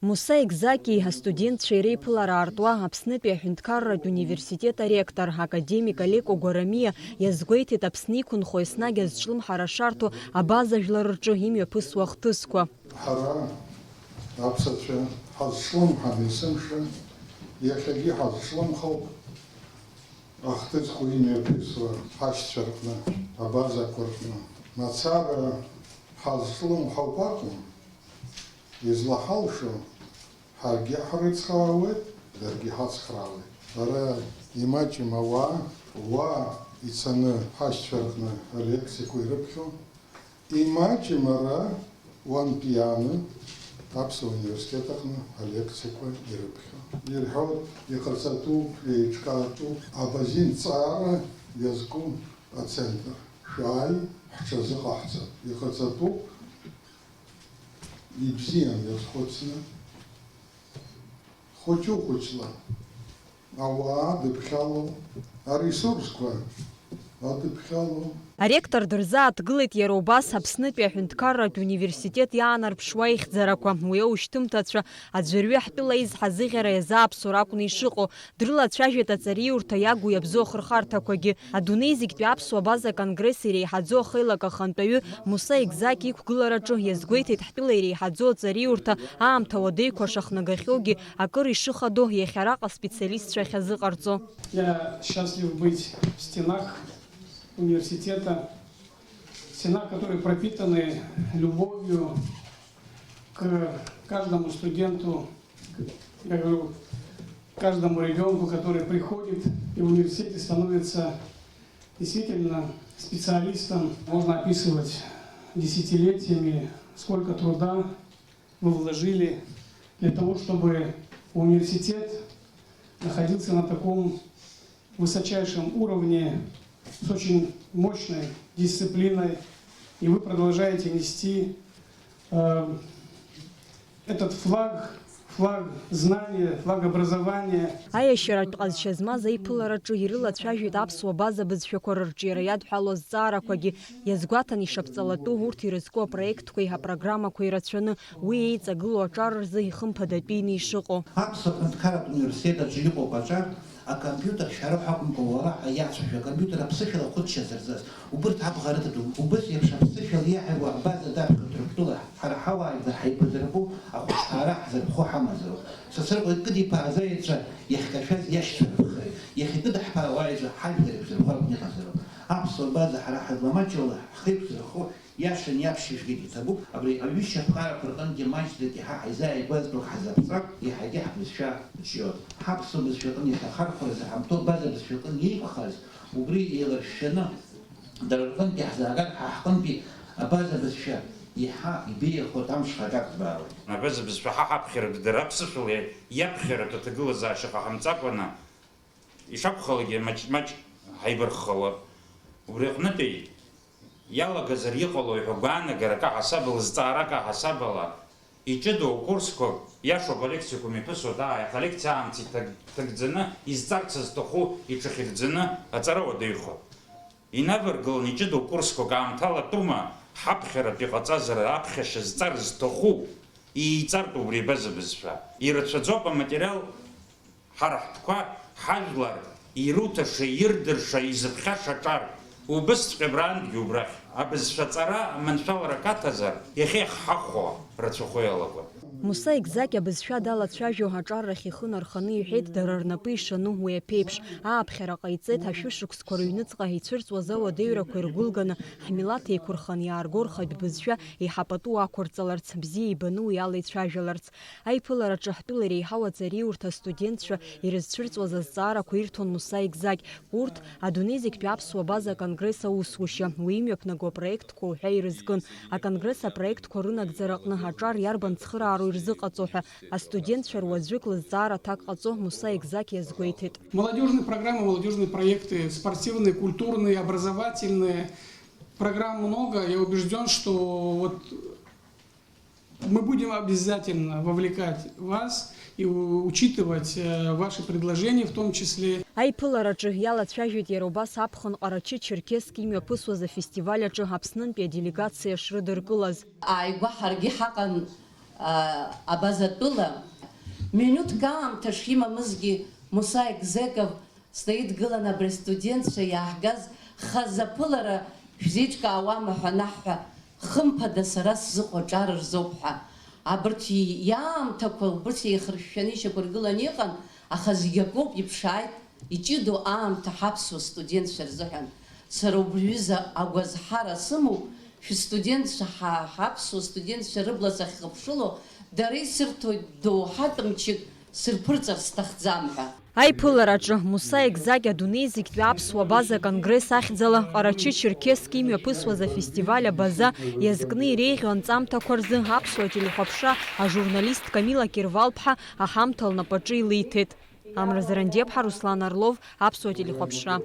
Муса Экзаки студентцәа иреиԥылара аартуа Аԥснытәи аҳәынҭқарратә университет аректор академик Олег Огорамиа иазгәеиҭеит Аԥсны иқәынхо еснагь азҿлымҳара шарҭо абазажәлар рҿы имҩаԥысуа ахҭысқәа. Ҳара аԥсацәа ҳазҿлымҳан есымша, иахьагьы ҳазҿлымҳауп ахҭысқәа имҩаԥысуа ҳашьцәа рҟны, абазақәа рҟны. Мацара ҳазҿлымҳауп акәым, излаҳалшо ҳаргьы ҳрыцхраауеит, даргьы ҳацхраауеит. Ара имаҷым ауаа, уа ицаны ҳашьцәа рҟны алексикақәа ирыԥхьо, имаҷым ара уантәиааны Аԥсуа университет аҟны алексикақәа ирыԥхьо. Ирҳәоит, иҟарҵатәуп, еиҿкаатәуп, абазинҭҵаара иазку ацентр. Шәааи, ҳҽазыҟаҳҵап. Иҟарҵатәуп, ибзиан иазхәыцны, хәыҷы-хәыҷла ауаа дыԥхьало, аресурсқәа адыԥхьало. Аректор дырзааҭгылеит иара убас Аԥснытәи аҳәынҭқарратә университет иаанарԥшуа ихьӡарақәа. Уи аушьҭымҭацәа аӡәырҩы ҳтәыла изҳазыӷьара иазааԥсо ракәны ишыҟоу. Дрылацәажәеит аҵариурҭа иагу иабзоу ахырхарҭақәагьы. Адунеи зегьтәи аԥсуа база конгресс иреиҳаӡоу ахеилак ахантәаҩы Муса Экзаки иқәгылараҿы иазгәеиҭеит ҳтәыла иреиҳаӡоу аҵариурҭа аамҭа уадаҩқәа шахнагахьоугьы акыр ишыхадоу иахьа араҟа специалистцәа ахьазыҟарҵо. Я счастлив быть в стенах университета, стена, которые пропитаны любовью к каждому студенту, я говорю, каждому ребенку, который приходит и в университете становится действительно специалистом. Можно описывать десятилетиями, сколько труда вы вложили для того, чтобы университет находился на таком высочайшем уровне, с очень мощной дисциплиной, и вы продолжаете нести этот флаг знания, флаг образования. Аиашьаратә ҟазшьа змаз аиԥылараҿы ирылацәажәеит аԥсуа база бызшәақәа рырҿиара иадҳәало азҵаарақәагьы, иазгәаҭан ишаԥҵалатәу урҭ ирызку апроектқәеи апрограммақәеи рацәаны, уи еиҵагылоу аҿар рзы ихымԥадатәины ишыҟоу. Аԥсуа аҳәынҭқарратә университет аҿы иҟоуп аҿар, акомпиутер шәара ҳакәымкәа уара иацәажәо акомпиутер аԥсышәала хәыцшьазар зыз, убырҭ абӷа рыҭатәу, убыс еиԥш аԥсышәала иаҳәауа абаза даԥхьо Ҭырқәтәыла ҳара ҳауааигәа ҳаибадырбу ахәышҭаара ҳзырԥхо ҳамазароуп. Сасрыҟәа икыдиԥааз аеҵәа иахькашәаз иашьцәа рыԥхеит, иахькыдаҳԥаауа аеҵәа ҳажәлар ирыбзырбо акәны иҟазароуп. Аԥсуа база ҳара ҳазламаҷуала ҳхеиқәзырхо иашан иаԥшьыжәгеит иҭабуп, абри аҩышьа ԥҟарақәа рҟынгьы маҷӡак иаҳа ҳаизааигәазтәу ҳазаԥҵак иаҳагьы ҳбызшәа бзиоуп. Ҳаԥсуа бызшәаҟны иахьахархәараз ҳамҭоу база бызшәаҟны еиқәхаз, убри еиларшәшәаны дара рҟынтәи ҳзаагар ҳаҳҟынтәи абаза бызшәа иаҳа ибеиахоит амшхагак збаауеит. Абаза бызшәа ҳаҳаԥхьаратәы дара аԥсышәала иаԥхьаратәы аҭагылазаашьа ҳамҵакәаны ишакәхалагьы маҷ-маҷ ҳаибарххала. Убри аҟнытәи иалагазар иҟало ҳәа гәаанагарак аҳасабала, зҵаарак аҳасабала иҷыдоу курсқәак иашоуп алексикақәа мҩаԥысуа, алекциа аамҭа иҭагӡаны, изҵарц зҭаху иҿахьырӡаны аҵара уадаҩхо. Инаваргыланы иҷыдоу курсқәак аамҭалатәума ҳаԥхьаратәы иҟаҵазар аԥхьашьа зҵар зҭаху ииҵартә убри абаза бызшәа. Ирацәаӡоуп аматериал ҳара ҳтәқәа ҳажәлар ируҭаша, ирдырша, изыԥхьаша аҿар. Убысҵәҟьа брантәгьы убрахь абызшәа ҵара маншәаларак аҭазар иахьа иахҳахәо рацәахо иалагәа. Муса Экзаки абызшәа далацәажәо аҿаррахь ихы нарханы иҳәеит, дара рнапы ишану уи аԥеиԥш. Ааԥхьара ҟаиҵеит ашәышықәсқәа рыҩныҵҟа ицәырҵуаз ауадаҩрақәа иргәылганы ҳмилаҭ еиқәырханы иаарго рхатә бызшәа еиҳапату ақәырҵаларц, бзиа ибаны уи ала ицәажәаларц. Аиԥылараҿы ҳтәыла иреиҳау аҵариурҭ астудентцәа ирызцәырҵуаз азҵаарақәа ирҭон Муса Экзаки. Урҭ адунеи зегьтәи аԥсуа база аконгресс аусушьа, уи имҩаԥнаго апроектқәа уҳәа ирызкын. Аконгресс апроектқәа рынагӡара аҟны аҿар иарбан цхыраару ирзыҟаҵо ҳәа астудентцәа руаӡәык лызҵаара аҭак ҟаҵо Муса Экзаки иазгәеиҭеит. Молодежные программы, молодежные проекты, спортивные, культурные, образовательные. Программ много. Я убежден, что вот мы будем обязательно вовлекать вас и учитывать ваши предложения в том числе. Аиԥылараҿы иалацәажәеит иара убас аԥхын ҟарачы черкесск имҩаԥысуаз афестиваль аҿы Аԥснынтәи аделегациа шрыдыркылаз. Ааигәа ҳаргьы ҳаҟан абазатәыла, минуҭк аамҭа шимамызгьы Муса Екзеков снаидгылан абри астудентцәа иааҳгаз хазаԥылара шәзеиҿкаауама ҳәа анаҳҳәа, хымԥада сара сзыҟоу аҿар рзоуп ҳәа. Абырҭ иаамҭақәа убырҭ еихыршәшәаны ишьақәыргыланы иҟан, аха зегьы акоуп иԥшааит, иҷыдоу аамҭа ҳаԥсуа студентцәа рзыҳәан. Сара убриҩыза агәазҳара сымоуп, шәстудентцәа ҳаԥсуа студентцәа рыбла сахьхыԥшыло, дара исырҭоит доуҳатә мчык сырԥырҵар сҭахӡам ҳәа. Аиԥылараҿы Муса Екзаки адунеи зегьтәи аԥсуа база конгресс ахьӡала Ҟарачы-Черкесск имҩаԥысуаз афестиваль абаза иазкны иреиӷьу анҵамҭақәа рзы аԥсуа телехәаԥшра ажурналист Камила Кирвал-ԥҳа аҳамҭа лнапаҿы илиҭеит. Амра Зарандиаԥҳа, Руслан Орлов, аԥсуа телехәаԥшра.